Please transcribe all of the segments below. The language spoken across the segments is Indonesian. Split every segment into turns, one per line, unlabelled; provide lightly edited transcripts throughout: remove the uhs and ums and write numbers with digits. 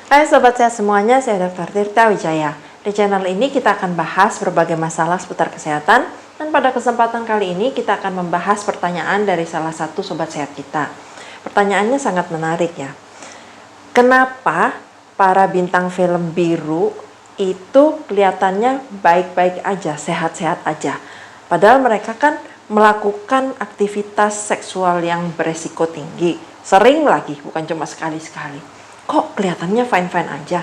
Hai Sobat Sehat semuanya, saya Dr. Tirta Wijaya. Di channel ini kita akan bahas berbagai masalah seputar kesehatan, dan pada kesempatan kali ini kita akan membahas pertanyaan dari salah satu Sobat Sehat kita. Pertanyaannya sangat menarik ya. Kenapa para bintang film biru itu kelihatannya baik-baik aja, sehat-sehat aja? Padahal mereka kan melakukan aktivitas seksual yang beresiko tinggi. Sering lagi, bukan cuma sekali-sekali. Kok kelihatannya fine-fine aja?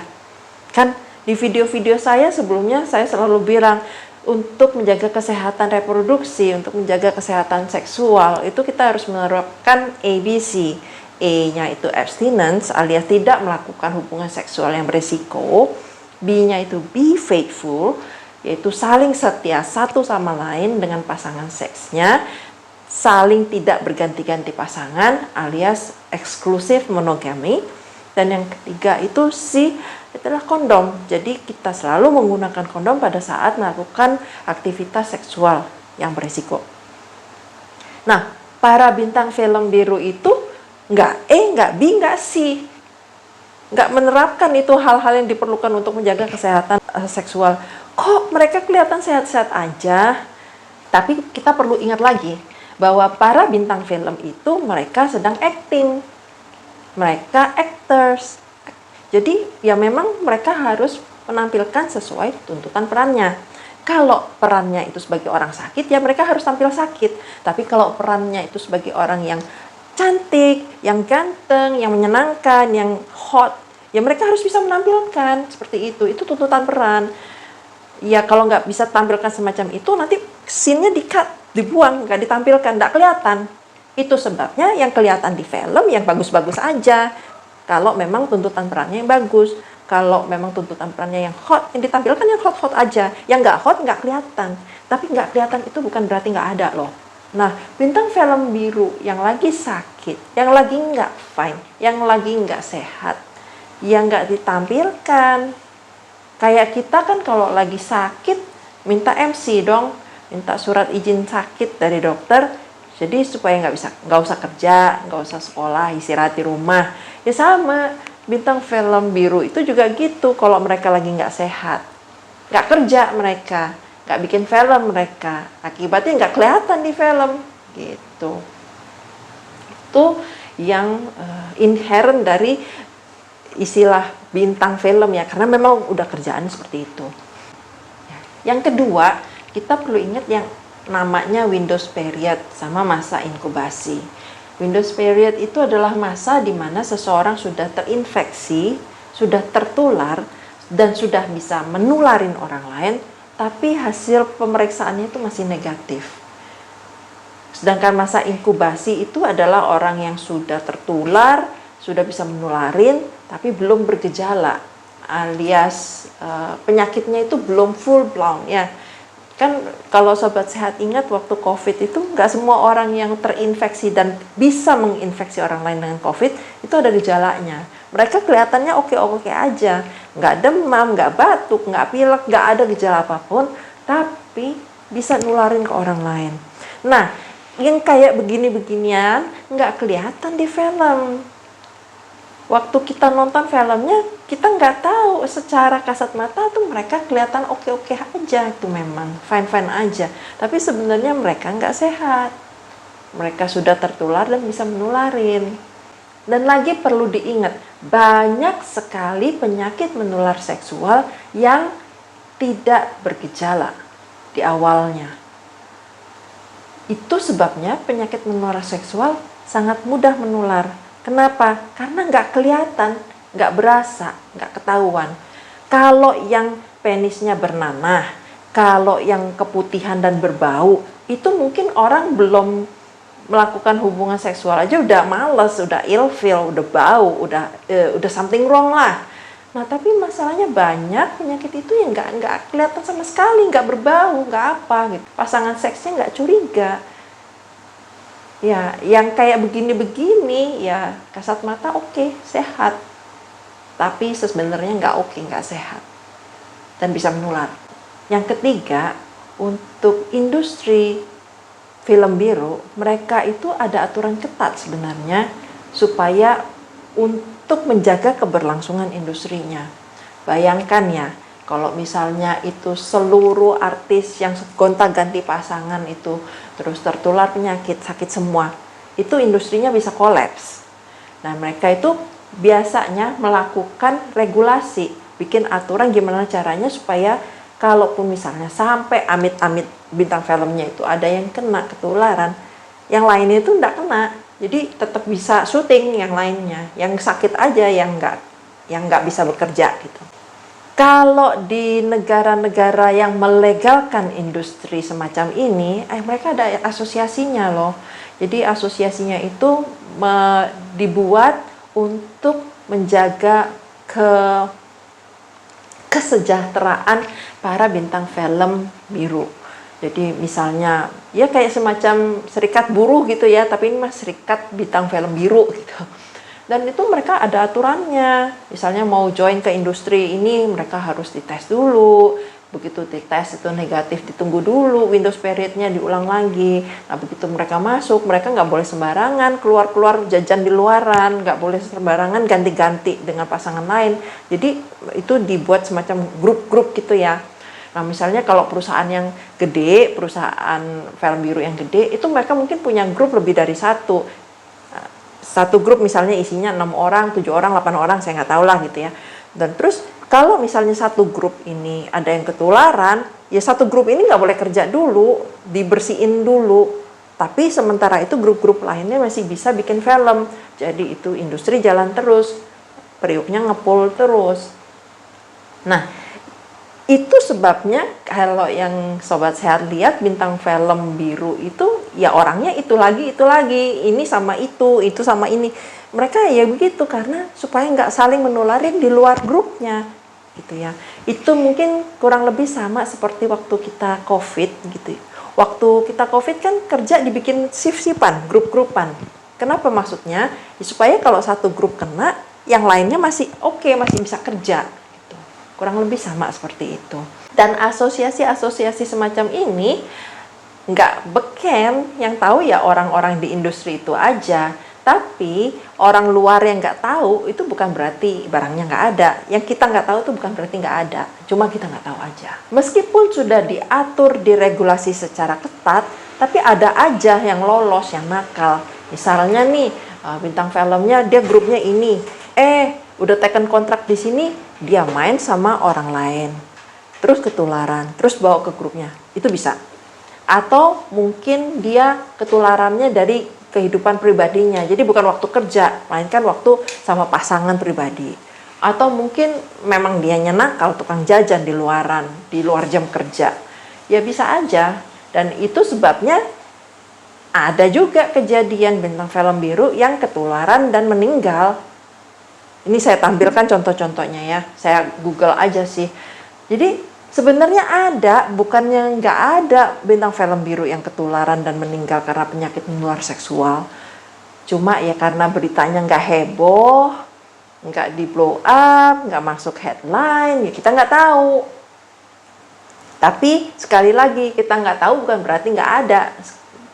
Kan di video-video saya sebelumnya saya selalu bilang untuk menjaga kesehatan reproduksi, untuk menjaga kesehatan seksual, itu kita harus menerapkan ABC. E-nya itu abstinence alias tidak melakukan hubungan seksual yang beresiko. B-nya itu be faithful, yaitu saling setia satu sama lain dengan pasangan seksnya, saling tidak berganti-ganti pasangan alias eksklusif monogami. Dan yang ketiga itu C adalah kondom. Jadi kita selalu menggunakan kondom pada saat melakukan aktivitas seksual yang beresiko. Nah, para bintang film biru itu nggak E, nggak B, nggak C. Nggak menerapkan itu hal-hal yang diperlukan untuk menjaga kesehatan seksual. Kok mereka kelihatan sehat-sehat aja? Tapi kita perlu ingat lagi bahwa para bintang film itu mereka sedang acting. Mereka actors. Jadi ya memang mereka harus menampilkan sesuai tuntutan perannya. Kalau perannya itu sebagai orang sakit, ya mereka harus tampil sakit. Tapi kalau perannya itu sebagai orang yang cantik, yang ganteng, yang menyenangkan, yang hot, ya mereka harus bisa menampilkan seperti itu. Itu tuntutan peran. Ya kalau nggak bisa tampilkan semacam itu, nanti scene-nya di-cut, dibuang, nggak ditampilkan, nggak kelihatan. Itu sebabnya yang kelihatan di film yang bagus-bagus aja. Kalau memang tuntutan perannya yang bagus. Kalau memang tuntutan perannya yang hot, yang ditampilkan yang hot-hot aja. Yang nggak hot nggak kelihatan. Tapi nggak kelihatan itu bukan berarti nggak ada loh. Nah, bintang film biru yang lagi sakit, yang lagi nggak fine, yang lagi nggak sehat, yang nggak ditampilkan. Kayak kita kan kalau lagi sakit, minta MC dong. Minta surat izin sakit dari dokter. Jadi supaya nggak usah kerja, nggak usah sekolah, istirahat di rumah. Ya sama, bintang film biru itu juga gitu. Kalau mereka lagi nggak sehat, nggak kerja mereka, nggak bikin film mereka, akibatnya nggak kelihatan di film. Gitu. Itu yang inherent dari istilah bintang film ya, karena memang udah kerjaan seperti itu. Yang kedua, kita perlu ingat yang namanya Windows period sama masa inkubasi. Windows period itu adalah masa di mana seseorang sudah terinfeksi, sudah tertular, dan sudah bisa menularin orang lain, tapi hasil pemeriksaannya itu masih negatif. Sedangkan masa inkubasi itu adalah orang yang sudah tertular, sudah bisa menularin, tapi belum bergejala, alias penyakitnya itu belum full blown ya. Kan kalau Sobat Sehat ingat waktu COVID itu nggak semua orang yang terinfeksi dan bisa menginfeksi orang lain dengan COVID itu ada gejalanya. Mereka kelihatannya oke-oke aja, nggak demam, nggak batuk, nggak pilek, nggak ada gejala apapun, tapi bisa nularin ke orang lain. Nah, yang kayak begini-beginian nggak kelihatan di film. Waktu kita nonton filmnya, kita nggak tahu secara kasat mata tuh mereka kelihatan oke-oke aja, itu memang fine-fine aja. Tapi sebenarnya mereka nggak sehat. Mereka sudah tertular dan bisa menularin. Dan lagi perlu diingat, banyak sekali penyakit menular seksual yang tidak bergejala di awalnya. Itu sebabnya penyakit menular seksual sangat mudah menular. Kenapa? Karena nggak kelihatan, nggak berasa, nggak ketahuan. Kalau yang penisnya bernanah, kalau yang keputihan dan berbau, itu mungkin orang belum melakukan hubungan seksual aja udah males, udah ilfeel, udah bau, udah something wrong lah. Nah, tapi masalahnya banyak penyakit itu yang nggak kelihatan sama sekali, nggak berbau, nggak apa gitu. Pasangan seksnya nggak curiga. Ya, yang kayak begini-begini ya kasat mata oke, sehat. Tapi sebenarnya nggak oke, nggak sehat. Dan bisa menular. Yang ketiga, untuk industri film biru, mereka itu ada aturan ketat sebenarnya supaya untuk untuk menjaga keberlangsungan industrinya. Bayangkan ya, kalau misalnya itu seluruh artis yang gonta-ganti pasangan itu terus tertular penyakit, sakit semua, itu industrinya bisa kolaps. Nah, mereka itu biasanya melakukan regulasi, bikin aturan gimana caranya supaya kalaupun misalnya sampai amit-amit bintang filmnya itu ada yang kena ketularan, yang lainnya itu enggak kena. Jadi tetap bisa syuting yang lainnya, yang sakit aja yang nggak bisa bekerja gitu. Kalau di negara-negara yang melegalkan industri semacam ini, mereka ada asosiasinya loh. Jadi asosiasinya itu dibuat untuk menjaga kesejahteraan para bintang film biru. Jadi misalnya ya kayak semacam serikat buruh gitu ya, tapi ini mah serikat bintang film biru gitu. Dan itu mereka ada aturannya. Misalnya mau join ke industri ini, mereka harus dites dulu. Begitu dites itu negatif, ditunggu dulu Windows periodnya diulang lagi. Nah begitu mereka masuk, mereka nggak boleh sembarangan keluar-keluar jajan di luaran, nggak boleh sembarangan ganti-ganti dengan pasangan lain. Jadi itu dibuat semacam grup-grup gitu ya. Nah misalnya kalau perusahaan yang gede, perusahaan film biru yang gede, itu mereka mungkin punya grup lebih dari satu grup misalnya isinya 6 orang, 7 orang, 8 orang, saya nggak tahu lah gitu ya. Dan terus kalau misalnya satu grup ini ada yang ketularan, ya satu grup ini nggak boleh kerja dulu, dibersihin dulu. Tapi sementara itu grup-grup lainnya masih bisa bikin film. Jadi itu industri jalan terus, periuknya ngepul terus. Nah, itu sebabnya kalau yang Sobat Sehat lihat bintang film biru itu ya orangnya itu lagi, ini sama itu sama ini. Mereka ya begitu karena supaya nggak saling menularin di luar grupnya gitu ya. Itu mungkin kurang lebih sama seperti waktu kita COVID gitu. Waktu kita COVID kan kerja dibikin shift-shiftan, grup-grupan. Kenapa maksudnya? Ya, supaya kalau satu grup kena, yang lainnya masih oke, masih bisa kerja. Kurang lebih sama seperti itu. Dan asosiasi-asosiasi semacam ini nggak beken, yang tahu ya orang-orang di industri itu aja. Tapi orang luar yang nggak tahu itu bukan berarti barangnya nggak ada. Yang kita nggak tahu itu bukan berarti nggak ada. Cuma kita nggak tahu aja. Meskipun sudah diatur, diregulasi secara ketat, tapi ada aja yang lolos, yang nakal. Misalnya nih, bintang filmnya dia grupnya ini. Udah teken kontrak di sini, dia main sama orang lain, terus ketularan, terus bawa ke grupnya, itu bisa. Atau mungkin dia ketularannya dari kehidupan pribadinya, jadi bukan waktu kerja, melainkan waktu sama pasangan pribadi. Atau mungkin memang dia nakal, tukang jajan di luaran, di luar jam kerja, ya bisa aja. Dan itu sebabnya ada juga kejadian bintang film biru yang ketularan dan meninggal. Ini saya tampilkan contoh-contohnya ya. Saya Google aja sih. Jadi sebenarnya ada, bukannya nggak ada bintang film biru yang ketularan dan meninggal karena penyakit menular seksual. Cuma ya karena beritanya nggak heboh, nggak di blow up, nggak masuk headline, ya kita nggak tahu. Tapi sekali lagi kita nggak tahu bukan berarti nggak ada.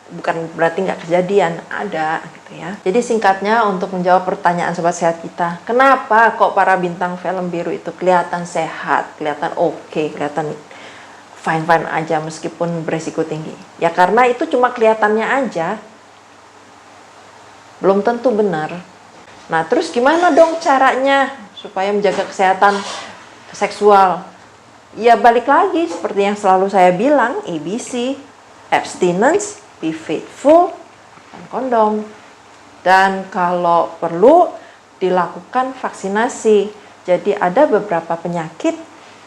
Bukan berarti nggak kejadian, ada gitu ya. Jadi singkatnya untuk menjawab pertanyaan Sobat Sehat kita, kenapa kok para bintang film biru itu kelihatan sehat, kelihatan oke, kelihatan fine-fine aja meskipun beresiko tinggi? Ya karena itu cuma kelihatannya aja, belum tentu benar. Nah terus gimana dong caranya supaya menjaga kesehatan seksual? Ya balik lagi seperti yang selalu saya bilang, ABC, abstinence, be faithful, dan kondom. Dan kalau perlu dilakukan vaksinasi. Jadi ada beberapa penyakit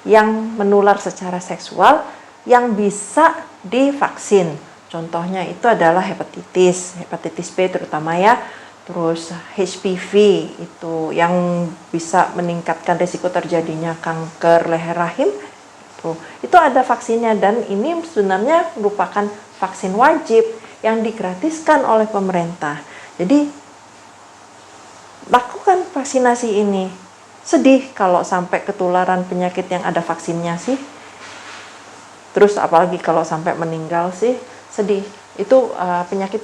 yang menular secara seksual yang bisa divaksin. Contohnya itu adalah hepatitis B terutama ya. Terus HPV itu yang bisa meningkatkan risiko terjadinya kanker leher rahim. Itu ada vaksinnya dan ini sebenarnya merupakan vaksin wajib yang digratiskan oleh pemerintah. Jadi lakukan vaksinasi ini. Sedih kalau sampai ketularan penyakit yang ada vaksinnya sih. Terus apalagi kalau sampai meninggal sih, sedih. Itu penyakit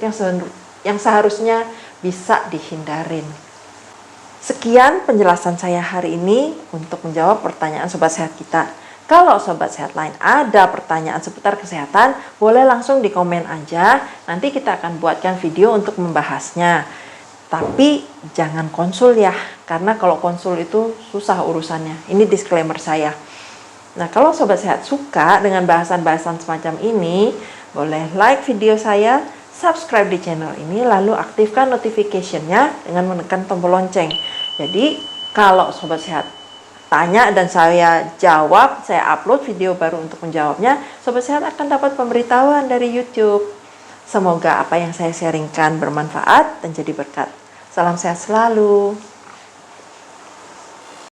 yang seharusnya bisa dihindarin. Sekian penjelasan saya hari ini untuk menjawab pertanyaan Sobat Sehat kita. Kalau Sobat Sehat lain ada pertanyaan seputar kesehatan, boleh langsung di komen aja. Nanti kita akan buatkan video untuk membahasnya. Tapi jangan konsul ya, karena kalau konsul itu susah urusannya. Ini disclaimer saya. Nah, kalau Sobat Sehat suka dengan bahasan-bahasan semacam ini, boleh like video saya, subscribe di channel ini, lalu aktifkan notification-nya dengan menekan tombol lonceng. Jadi, kalau Sobat Sehat tanya dan saya jawab, saya upload video baru untuk menjawabnya, Sobat Sehat akan dapat pemberitahuan dari YouTube. Semoga apa yang saya sharingkan bermanfaat dan jadi berkat. Salam sehat selalu.